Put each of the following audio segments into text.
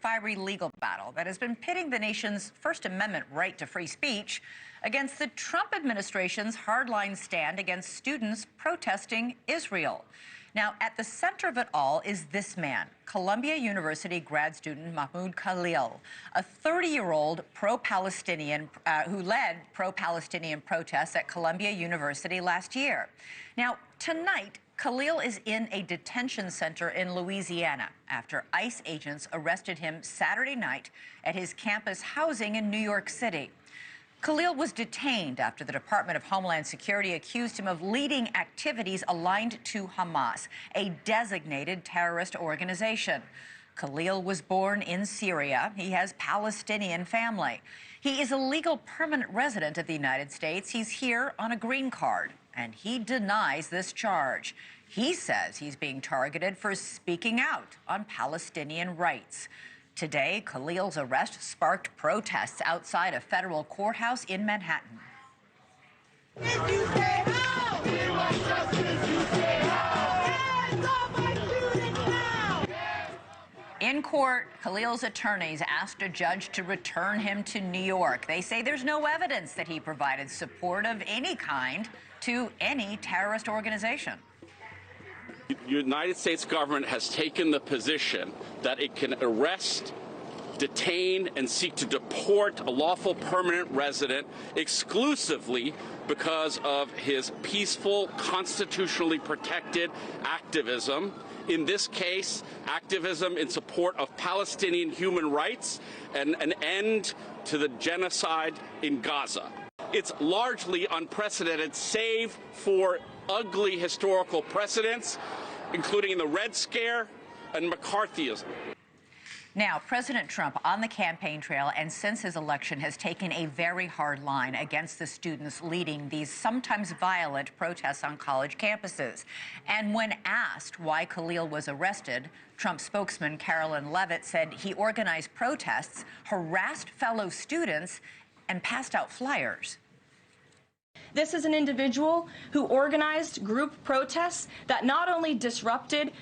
fiery legal battle that has been pitting the nation's First Amendment right to free speech against the Trump administration's hardline stand against students protesting Israel. Now, at the center of it all is this man, Columbia University grad student Mahmoud Khalil, a 30-year-old pro-Palestinian who led pro-Palestinian protests at Columbia University last year. Now, tonight, Khalil is in a detention center in Louisiana after ICE agents arrested him Saturday night at his campus housing in New York City. Khalil was detained after the Department of Homeland Security accused him of leading activities aligned to Hamas, a designated terrorist organization. Khalil was born in Syria. He has Palestinian family. He is a legal permanent resident of the United States. He's here on a green card, and he denies this charge. He says he's being targeted for speaking out on Palestinian rights. Today, Khalil's arrest sparked protests outside a federal courthouse in Manhattan. If you say how, we want justice. You say how. Hands off my students now. In court, Khalil's attorneys asked a judge to return him to New York. They say there's no evidence that he provided support of any kind to any terrorist organization. The United States government has taken the position that it can arrest, detain, and seek to deport a lawful permanent resident exclusively because of his peaceful, constitutionally protected activism. In this case, activism in support of Palestinian human rights and an end to the genocide in Gaza. It's largely unprecedented, save for ugly historical precedents, including the Red Scare and McCarthyism. Now, President Trump on the campaign trail and since his election has taken a very hard line against the students leading these sometimes violent protests on college campuses. And when asked why Khalil was arrested, Trump spokesman Carolyn Leavitt said he organized protests, harassed fellow students, and passed out flyers. This is an individual who organized group protests that not only disrupted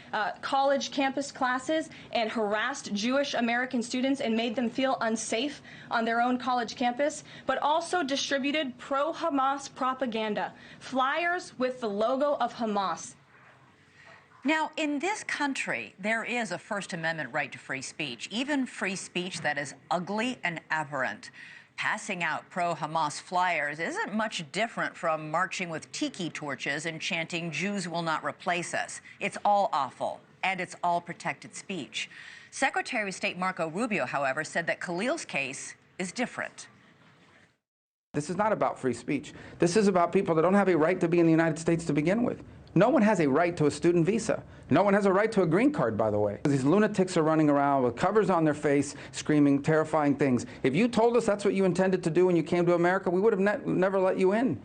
college campus classes and harassed Jewish American students and made them feel unsafe on their own college campus, but also distributed pro-Hamas propaganda, flyers with the logo of Hamas. Now, in this country, there is a First Amendment right to free speech, even free speech that is ugly and aberrant. Passing out pro-Hamas flyers isn't much different from marching with tiki torches and chanting, "Jews will not replace us." It's all awful, and it's all protected speech. Secretary of State Marco Rubio, however, said that Khalil's case is different. This is not about free speech. This is about people that don't have a right to be in the United States to begin with. No one has a right to a student visa. No one has a right to a green card, by the way. These lunatics are running around with covers on their face, screaming terrifying things. If you told us that's what you intended to do when you came to America, we would have never let you in.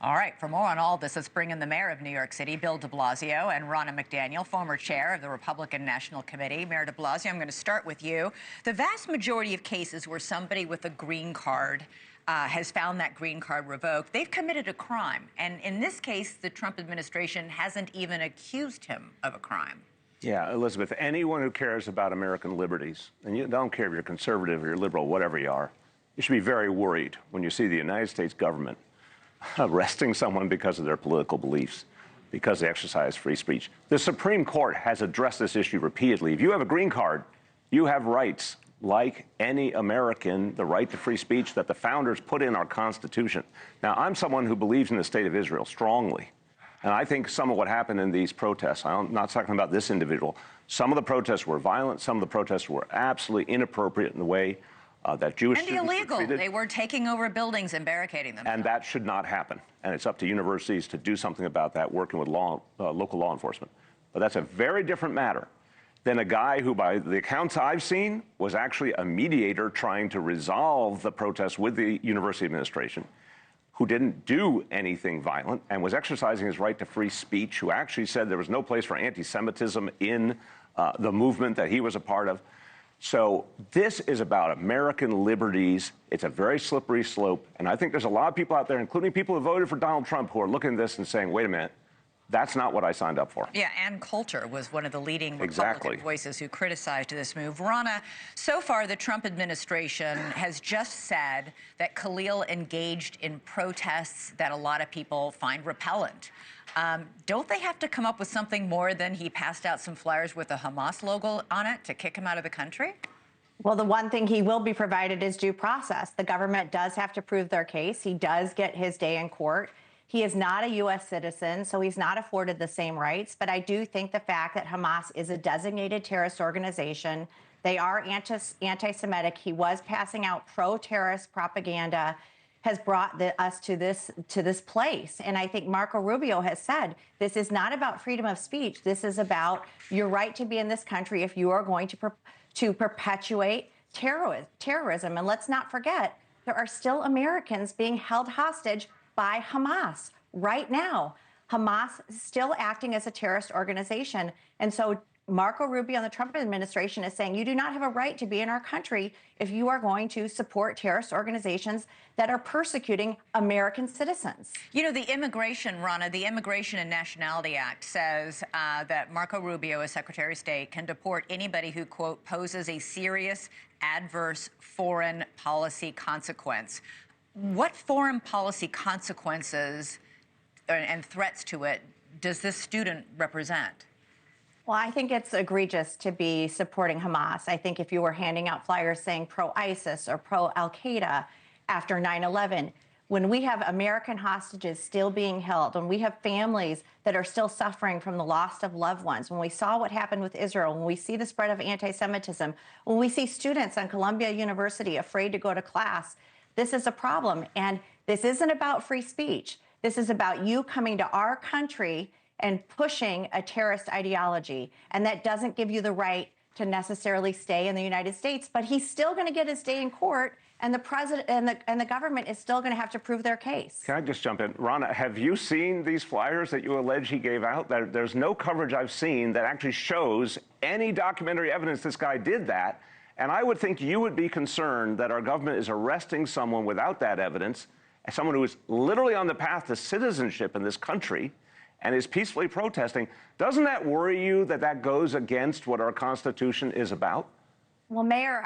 All right, for more on all this, let's bring in the mayor of New York City, Bill de Blasio, and Ronna McDaniel, former chair of the Republican National Committee. Mayor de Blasio, I'm going to start with you. The vast majority of cases where somebody with a green card has found that green card revoked, they've committed a crime. And in this case, the Trump administration hasn't even accused him of a crime. Yeah, Elizabeth, anyone who cares about American liberties, and you don't care if you're conservative or you're liberal, whatever you are, you should be very worried when you see the United States government arresting someone because of their political beliefs, because they exercise free speech. The Supreme Court has addressed this issue repeatedly. If you have a green card, you have rights like any American, the right to free speech that the founders put in our Constitution. Now, I'm someone who believes in the state of Israel strongly. And I think some of what happened in these protests, I'm not talking about this individual, some of the protests were violent, some of the protests were absolutely inappropriate in the way that Jewish students were treated. And illegal. They were taking over buildings and barricading them. And that should not happen. And it's up to universities to do something about that, working with local law enforcement. But that's a very different matter than a guy who, by the accounts I've seen, was actually a mediator trying to resolve the protests with the university administration, who didn't do anything violent and was exercising his right to free speech, who actually said there was no place for antisemitism in the movement that he was a part of. So this is about American liberties. It's a very slippery slope. And I think there's a lot of people out there, including people who voted for Donald Trump, who are looking at this and saying, wait a minute, That's not what I signed up for. Yeah, Ann Coulter was one of the leading Republican Exactly. voices who criticized this move. Ronna, so far the Trump administration has just said that Khalil engaged in protests that a lot of people find repellent. Don't they have to come up with something more than he passed out some flyers with a Hamas logo on it to kick him out of the country? Well, the one thing he will be provided is due process. The government does have to prove their case. He does get his day in court. He is not a U.S. citizen, so he's not afforded the same rights. But I do think the fact that Hamas is a designated terrorist organization, they are anti-Semitic. He was passing out pro-terrorist propaganda, has brought us to this place. And I think Marco Rubio has said this is not about freedom of speech. This is about your right to be in this country if you are going to perpetuate terrorism. And let's not forget, there are still Americans being held hostage by Hamas right now. Hamas is still acting as a terrorist organization. And so Marco Rubio and the Trump administration is saying you do not have a right to be in our country if you are going to support terrorist organizations that are persecuting American citizens. You know, the Immigration and Nationality Act says that Marco Rubio, as Secretary of State, can deport anybody who, quote, poses a serious adverse foreign policy consequence. What foreign policy consequences and threats to it does this student represent? Well, I think it's egregious to be supporting Hamas. I think if you were handing out flyers saying pro-ISIS or pro-Al-Qaeda after 9/11, when we have American hostages still being held, when we have families that are still suffering from the loss of loved ones, when we saw what happened with Israel, when we see the spread of anti-Semitism, when we see students on Columbia University afraid to go to class, this is a problem. And this isn't about free speech. This is about you coming to our country and pushing a terrorist ideology. And that doesn't give you the right to necessarily stay in the United States. But he's still going to get his day in court, and the president and the government is still going to have to prove their case. Can I just jump in? Ronna, have you seen these flyers that you allege he gave out? There's no coverage I've seen that actually shows any documentary evidence this guy did that. And I would think you would be concerned that our government is arresting someone without that evidence, someone who is literally on the path to citizenship in this country and is peacefully protesting. Doesn't that worry you that that goes against what our Constitution is about? Well, Mayor,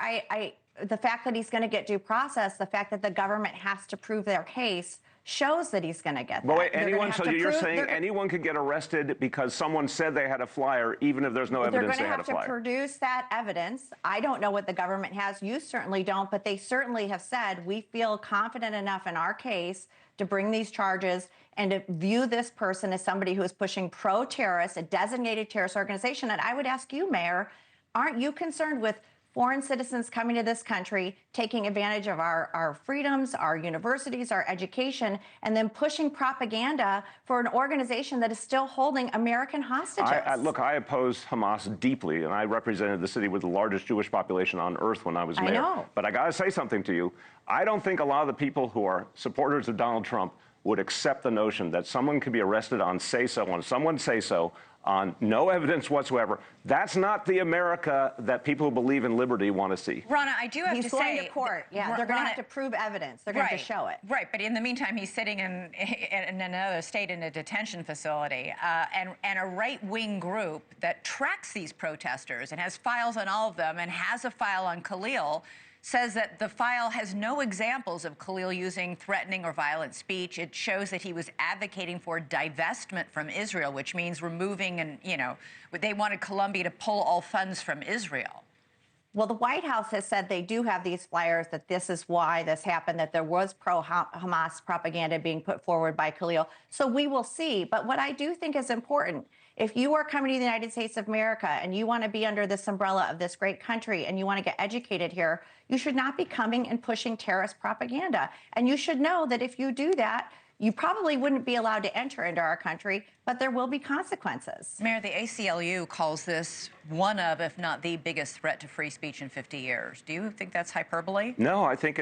the fact that he's going to get due process, the fact that the government has to prove their case shows that he's going to get that. But wait, so you're saying anyone could get arrested because someone said they had a flyer, even if there's no evidence they had a flyer? They're going to have to produce that evidence. I don't know what the government has. You certainly don't, but they certainly have said, we feel confident enough in our case to bring these charges and to view this person as somebody who is pushing pro-terrorist, a designated terrorist organization. And I would ask you, Mayor, aren't you concerned with foreign citizens coming to this country, taking advantage of our freedoms, our universities, our education, and then pushing propaganda for an organization that is still holding American hostages? Look, I oppose Hamas deeply, and I represented the city with the largest Jewish population on earth when I was mayor. I know. But I got to say something to you. I don't think a lot of the people who are supporters of Donald Trump would accept the notion that someone could be arrested on say-so, on someone's say-so, on no evidence whatsoever. That's not the America that people who believe in liberty want to see. Ronna, I do have to say... He's going to court. Yeah, they're going to have to prove evidence. They're going to show it. Right, but in the meantime, he's sitting in another state in a detention facility. And a right-wing group that tracks these protesters and has files on all of them and has a file on Khalil says that the file has no examples of Khalil using threatening or violent speech. It shows that he was advocating for divestment from Israel, which means removing and, they wanted Colombia to pull all funds from Israel. Well, the White House has said they do have these flyers, that this is why this happened, that there was pro-Hamas propaganda being put forward by Khalil. So we will see. But what I do think is important, if you are coming to the United States of America and you want to be under this umbrella of this great country and you want to get educated here, you should not be coming and pushing terrorist propaganda. And you should know that if you do that, you probably wouldn't be allowed to enter into our country, but there will be consequences. Mayor, the ACLU calls this one of, if not the biggest threat to free speech in 50 years. Do you think that's hyperbole? No, I think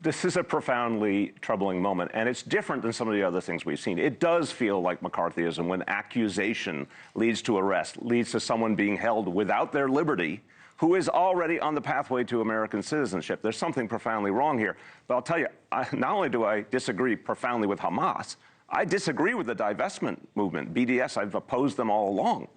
this is a profoundly troubling moment, and it's different than some of the other things we've seen. It does feel like McCarthyism when accusation leads to arrest, leads to someone being held without their liberty, who is already on the pathway to American citizenship. There's something profoundly wrong here. But I'll tell you, not only do I disagree profoundly with Hamas, I disagree with the divestment movement. BDS, I've opposed them all along.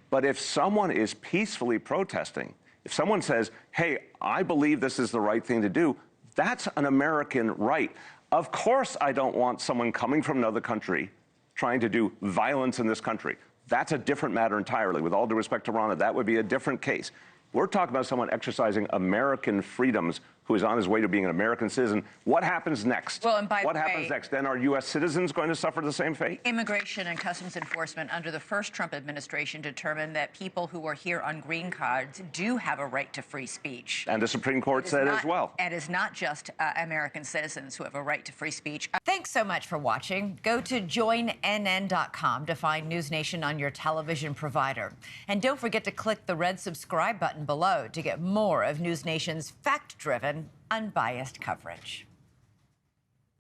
But if someone is peacefully protesting, if someone says, hey, I believe this is the right thing to do, that's an American right. Of course, I don't want someone coming from another country trying to do violence in this country. That's a different matter entirely. With all due respect to Ronna, that would be a different case. We're talking about someone exercising American freedoms who is on his way to being an American citizen. What happens next? Well, and by what the happens way, next? Then are U.S. citizens going to suffer the same fate? Immigration and Customs Enforcement under the first Trump administration determined that people who are here on green cards do have a right to free speech. And the Supreme Court said as well. And it's not just American citizens who have a right to free speech. Thanks so much for watching. Go to joinnn.com to find NewsNation on your television provider. And don't forget to click the red subscribe button below to get more of NewsNation's fact-driven, unbiased coverage.